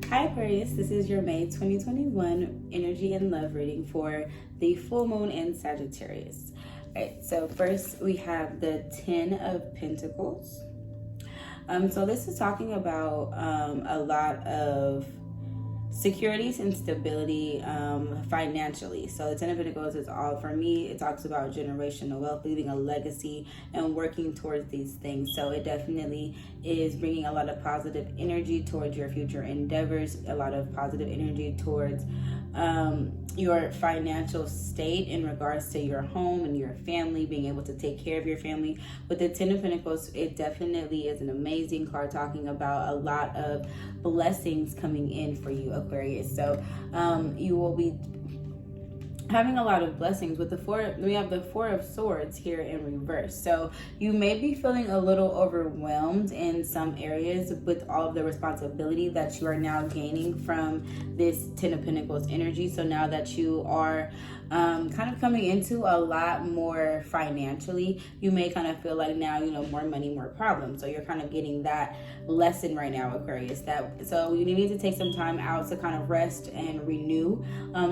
Hi Aquarius, this is your May 2021 energy and love reading for the full moon in Sagittarius. Alright, so first we have the 10 of Pentacles. So this is talking about a lot of securities and stability financially. So the 10 of Pentacles is all, for me, it talks about generational wealth, leaving a legacy and working towards these things. So it definitely is bringing a lot of positive energy towards your future endeavors, a lot of positive energy towards your financial state in regards to your home and your family, being able to take care of your family. With the 10 of Pentacles, it definitely is an amazing card talking about a lot of blessings coming in for you, Aquarius. So you will be having a lot of blessings. With the we have the 4 of Swords here in reverse. So you may be feeling a little overwhelmed in some areas with all of the responsibility that you are now gaining from this 10 of Pentacles energy. So now that you are kind of coming into a lot more financially, you may kind of feel like now, more money, more problems. So you're kind of getting that lesson right now, Aquarius. So you need to take some time out to kind of rest and renew.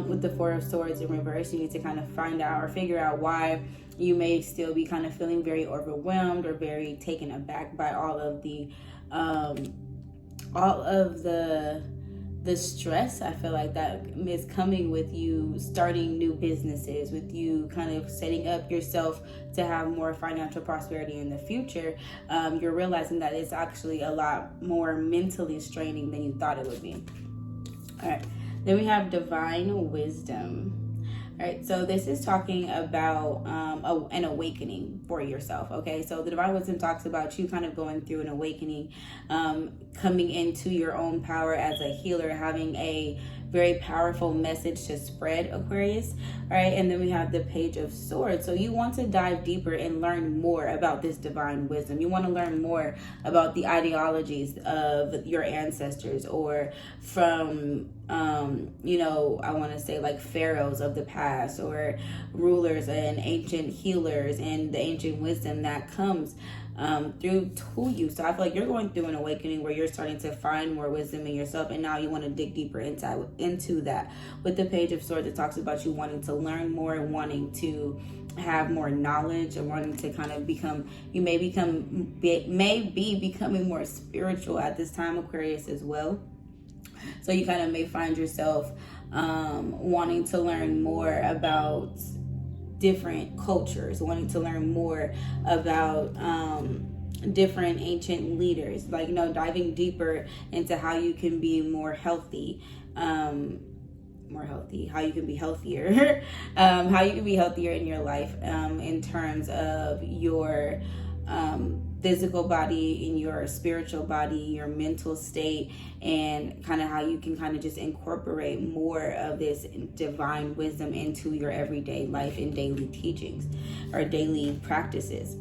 With the 4 of Swords in reverse, you need to kind of find out or figure out why you may still be kind of feeling very overwhelmed or very taken aback by all of the stress. I feel like that is coming with you starting new businesses, with you kind of setting up yourself to have more financial prosperity in the future. You're realizing that it's actually a lot more mentally straining than you thought it would be. All right, then we have divine wisdom. All right, so this is talking about an awakening for yourself, okay? So the divine wisdom talks about you kind of going through an awakening, coming into your own power as a healer, having a very powerful message to spread, Aquarius. All right, and then we have the Page of Swords. So you want to dive deeper and learn more about this divine wisdom. You want to learn more about the ideologies of your ancestors, or from I want to say like pharaohs of the past, or rulers and ancient healers, and the ancient wisdom that comes through to you. So I feel like you're going through an awakening where you're starting to find more wisdom in yourself, and now you want to dig deeper into that. With the Page of Swords, it talks about you wanting to learn more and wanting to have more knowledge, and wanting to kind of may be becoming more spiritual at this time, Aquarius, as well. So you kind of may find yourself wanting to learn more about different cultures, wanting to learn more about different ancient leaders, like, diving deeper into how you can be more healthy, how you can be healthier, how you can be healthier in your life, in terms of your physical body, in your spiritual body, your mental state, and kind of how you can kind of just incorporate more of this divine wisdom into your everyday life and daily teachings or daily practices.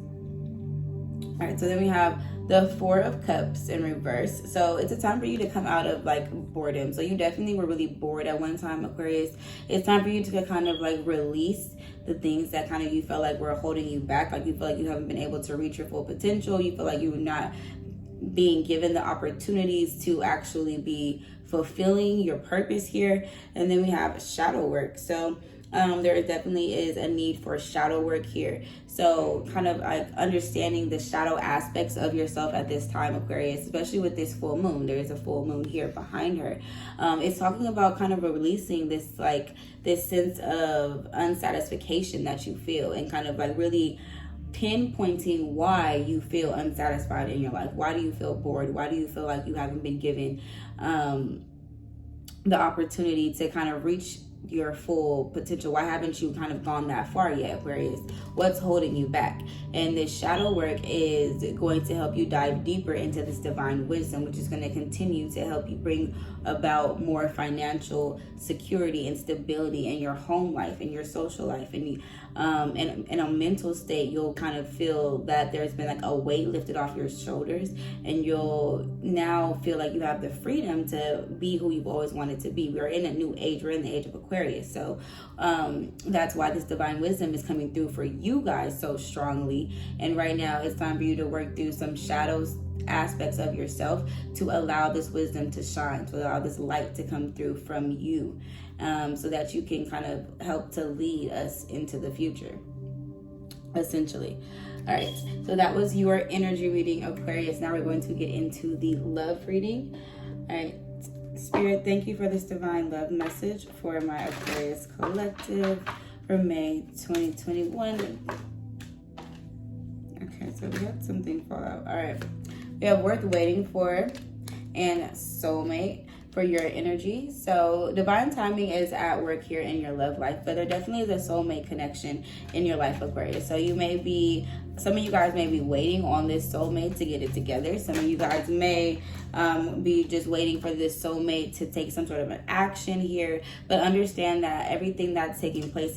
All right, so then we have the 4 of Cups in reverse. So it's a time for you to come out of like boredom. So you definitely were really bored at one time, Aquarius. It's time for you to kind of like release the things that kind of you felt like were holding you back. Like you feel like you haven't been able to reach your full potential. You feel like you were not being given the opportunities to actually be fulfilling your purpose here. And then we have shadow work. So there definitely is a need for shadow work here. So kind of like understanding the shadow aspects of yourself at this time, Aquarius, especially with this full moon. There is a full moon here behind her. It's talking about kind of releasing this sense of unsatisfaction that you feel, and kind of like really pinpointing why you feel unsatisfied in your life. Why do you feel bored? Why do you feel like you haven't been given the opportunity to kind of reach your full potential? Why haven't you kind of gone that far yet, Aquarius? What's holding you back? And this shadow work is going to help you dive deeper into this divine wisdom, which is going to continue to help you bring about more financial security and stability in your home life, in your social life, and in a mental state. You'll kind of feel that there's been like a weight lifted off your shoulders, and you'll now feel like you have the freedom to be who you've always wanted to be. We're in a new age. We're in the age of Aquarius. Aquarius. So that's why this divine wisdom is coming through for you guys so strongly. And right now it's time for you to work through some shadows aspects of yourself to allow this wisdom to shine, to allow this light to come through from you, so that you can kind of help to lead us into the future, essentially. All right, so that was your energy reading, Aquarius. Now we're going to get into the love reading. All right, Spirit, thank you for this divine love message for my Aquarius collective for May 2021. Okay, so we had something fall out. All right, we have worth waiting for and soulmate for your energy. So divine timing is at work here in your love life, but there definitely is a soulmate connection in your life, Aquarius. So some of you guys may be waiting on this soulmate to get it together. Some of you guys may be just waiting for this soulmate to take some sort of an action here, but understand that everything that's taking place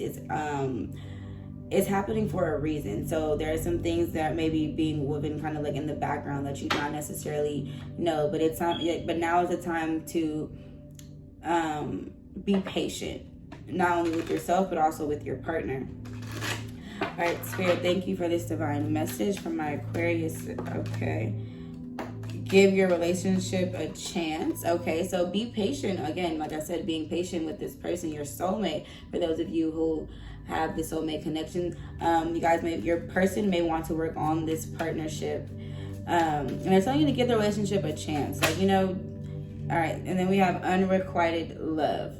is happening for a reason. So there are some things that may be being woven kind of like in the background that you not necessarily know, but now is the time to be patient, not only with yourself but also with your partner. All right, Spirit, thank you for this divine message from my Aquarius. Okay, give your relationship a chance. Okay, so be patient. Again, like I said, being patient with this person, your soulmate. For those of you who have the soulmate connection, your person may want to work on this partnership, and it's telling you to give the relationship a chance. Like, all right, and then we have unrequited love.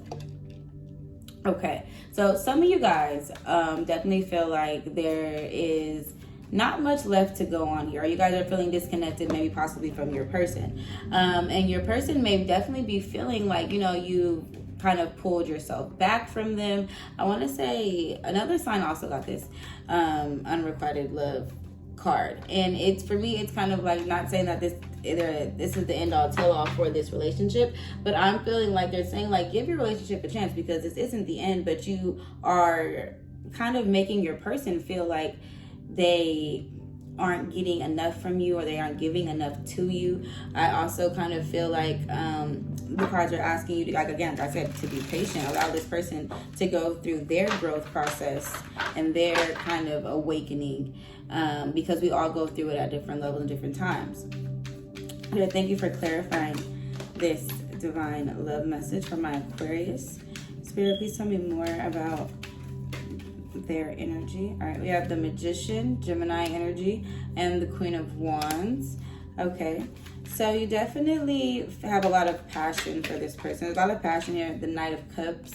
Okay, so some of you guys definitely feel like there is not much left to go on here, or you guys are feeling disconnected, maybe possibly from your person, and your person may definitely be feeling like you kind of pulled yourself back from them. I want to say another sign also got this unrequited love card, and it's, for me, it's kind of like, not saying that this is the end all tell all for this relationship, but I'm feeling like they're saying, like, give your relationship a chance, because this isn't the end, but you are kind of making your person feel like they aren't getting enough from you, or they aren't giving enough to you. I also kind of feel like the cards are asking you to, like, again, like I said, to be patient. Allow this person to go through their growth process and their kind of awakening, because we all go through it at different levels and different times. Okay, thank you for clarifying this divine love message for my Aquarius. Spirit, please tell me more about their energy. All right, we have the Magician, Gemini energy, and the Queen of Wands. Okay, so you definitely have a lot of passion for this person. There's a lot of passion here. The Knight of Cups.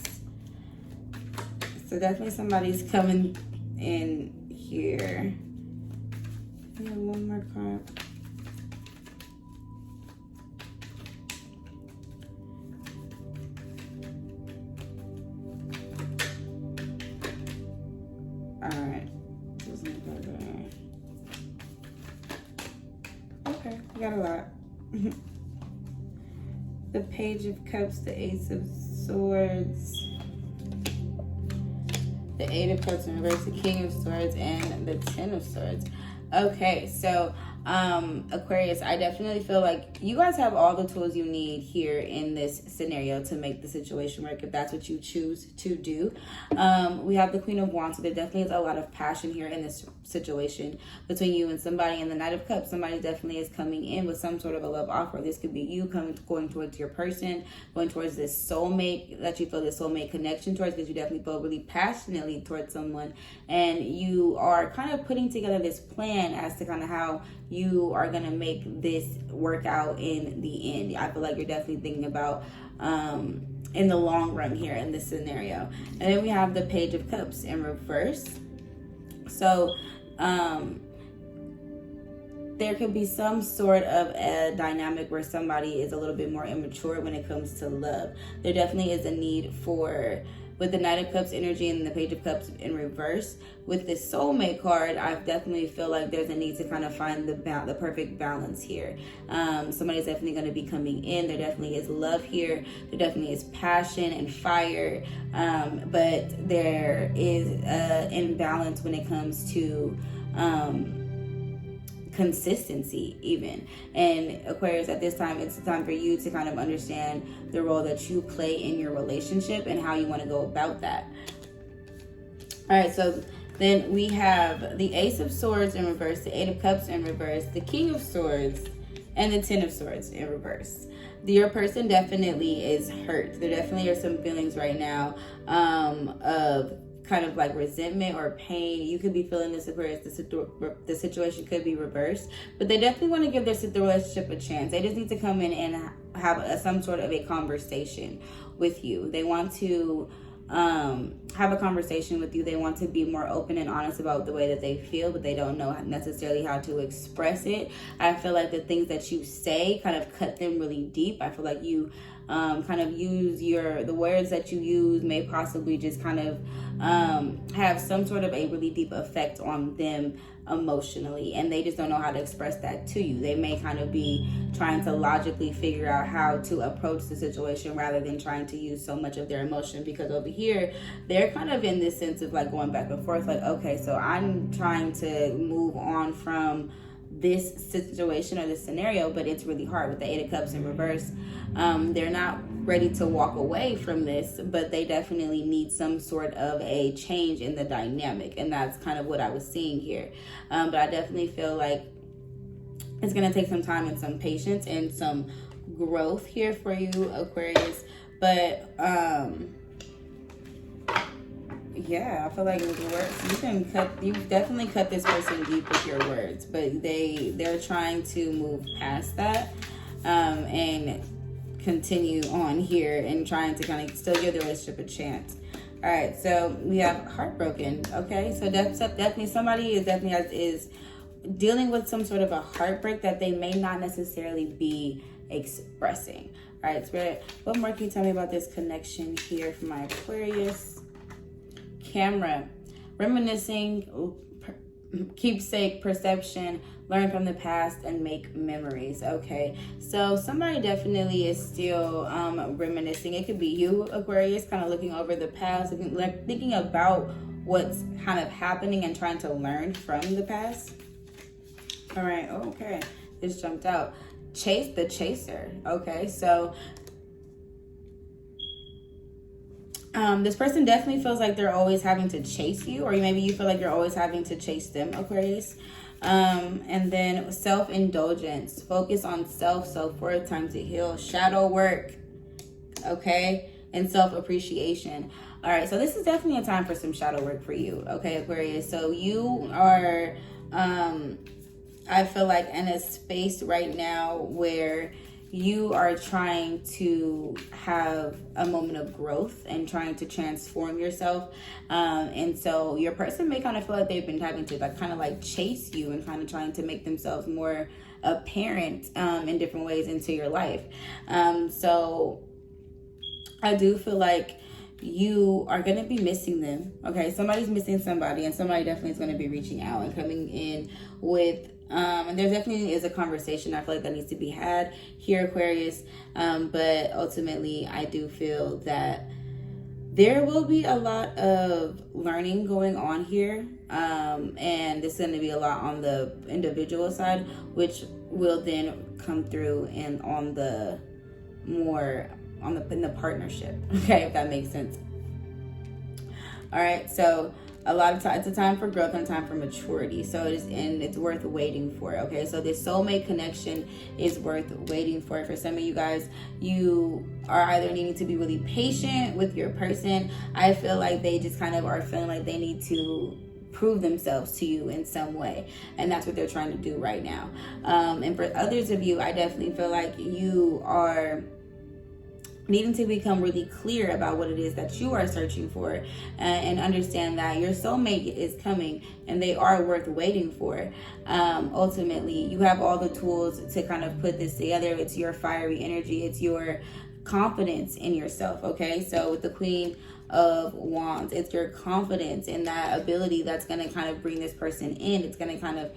So definitely somebody's coming in here. We have one more card. Alright. Okay, we got a lot. The Page of Cups, the Ace of Swords, the Eight of Cups in reverse, the King of Swords, and the Ten of Swords. Okay, so Aquarius, I definitely feel like you guys have all the tools you need here in this scenario to make the situation work, if that's what you choose to do. We have the Queen of Wands, so there definitely is a lot of passion here in this situation between you and somebody. And the Knight of Cups, somebody definitely is coming in with some sort of a love offer. This could be you going towards your person, going towards this soulmate that you feel this soulmate connection towards, because you definitely feel really passionately towards someone, and you are kind of putting together this plan as to kind of how you are going to make this work out in the end. I feel like you're definitely thinking about in the long run here in this scenario. And then we have the Page of Cups in reverse. So there could be some sort of a dynamic where somebody is a little bit more immature when it comes to love. There definitely is a need for, with the Knight of Cups energy and the Page of Cups in reverse, with this soulmate card, I definitely feel like there's a need to kind of find the perfect balance here. Somebody's definitely going to be coming in. There definitely is love here. There definitely is passion and fire, but there is an imbalance when it comes to consistency even. And Aquarius, at this time, it's time for you to kind of understand the role that you play in your relationship and how you want to go about that. All right, so then we have the Ace of Swords in reverse, the Eight of Cups in reverse, the King of Swords, and the Ten of Swords in reverse. Your person definitely is hurt. There definitely are some feelings right now of kind of like resentment or pain. You could be feeling this, Aquarius. The situation could be reversed, but they definitely want to give their relationship a chance. They just need to come in and have some sort of a conversation with you. They want to have a conversation with you. They want to be more open and honest about the way that they feel, but they don't know necessarily how to express it. I feel like the things that you say kind of cut them really deep. I feel like you kind of use the words that you use may possibly just kind of have some sort of a really deep effect on them emotionally, and they just don't know how to express that to you. They may kind of be trying to logically figure out how to approach the situation rather than trying to use so much of their emotion, because over here they're kind of in this sense of like going back and forth, like, okay, so I'm trying to move on from this situation or this scenario, but it's really hard with the Eight of Cups in reverse. They're not ready to walk away from this, but they definitely need some sort of a change in the dynamic, and that's kind of what I was seeing here. But I definitely feel like it's going to take some time and some patience and some growth here for you, Aquarius. But yeah, I feel like with words, you definitely cut this person deep with your words, but they're trying to move past that and continue on here and trying to kind of still give the relationship a chance. All right, so we have heartbroken. Okay, so definitely somebody is dealing with some sort of a heartbreak that they may not necessarily be expressing. All right, Spirit, what more can you tell me about this connection here for my Aquarius? Camera, reminiscing, keepsake, perception, learn from the past, and make memories. Okay, so somebody definitely is still reminiscing. It could be you, Aquarius, kind of looking over the past, thinking about what's kind of happening and trying to learn from the past. All right, okay, this jumped out. The chaser. Okay, so this person definitely feels like they're always having to chase you, or maybe you feel like you're always having to chase them, Aquarius. And then self-indulgence, focus on self-worth, time to heal, shadow work, okay, and self-appreciation. All right, so this is definitely a time for some shadow work for you, okay, Aquarius. So you are, I feel like, in a space right now where you are trying to have a moment of growth and trying to transform yourself. And so your person may kind of feel like they've been having to kind of chase you and kind of trying to make themselves more apparent in different ways into your life. So I do feel like you are going to be missing them. Okay, somebody's missing somebody, and somebody definitely is going to be reaching out and coming in with and there definitely is a conversation I feel like that needs to be had here, Aquarius. But ultimately, I do feel that there will be a lot of learning going on here. And this is going to be a lot on the individual side, which will then come through and in the partnership. Okay, if that makes sense. All right, so a lot of time, it's a time for growth and a time for maturity. So it's worth waiting for. Okay, so this soulmate connection is worth waiting for. For some of you guys, you are either needing to be really patient with your person. I feel like they just kind of are feeling like they need to prove themselves to you in some way, and that's what they're trying to do right now. And for others of you, I definitely feel like you are needing to become really clear about what it is that you are searching for, and understand that your soulmate is coming and they are worth waiting for. Ultimately, you have all the tools to kind of put this together. It's your fiery energy. It's your confidence in yourself. Okay, so with the Queen of Wands, it's your confidence in that ability that's going to kind of bring this person in. It's going to kind of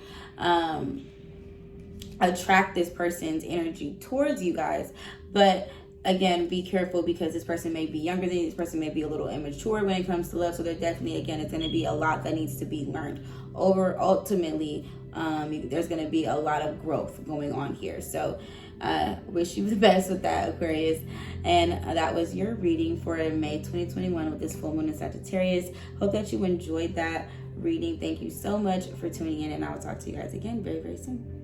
attract this person's energy towards you guys. But again, be careful, because this person may be younger than you. This person may be a little immature when it comes to love. So there definitely, again, it's going to be a lot that needs to be learned over. Ultimately, There's going to be a lot of growth going on here. So wish you the best with that, Aquarius. And that was your reading for May 2021 with this full moon in Sagittarius. Hope that you enjoyed that reading. Thank you so much for tuning in, and I will talk to you guys again very, very soon.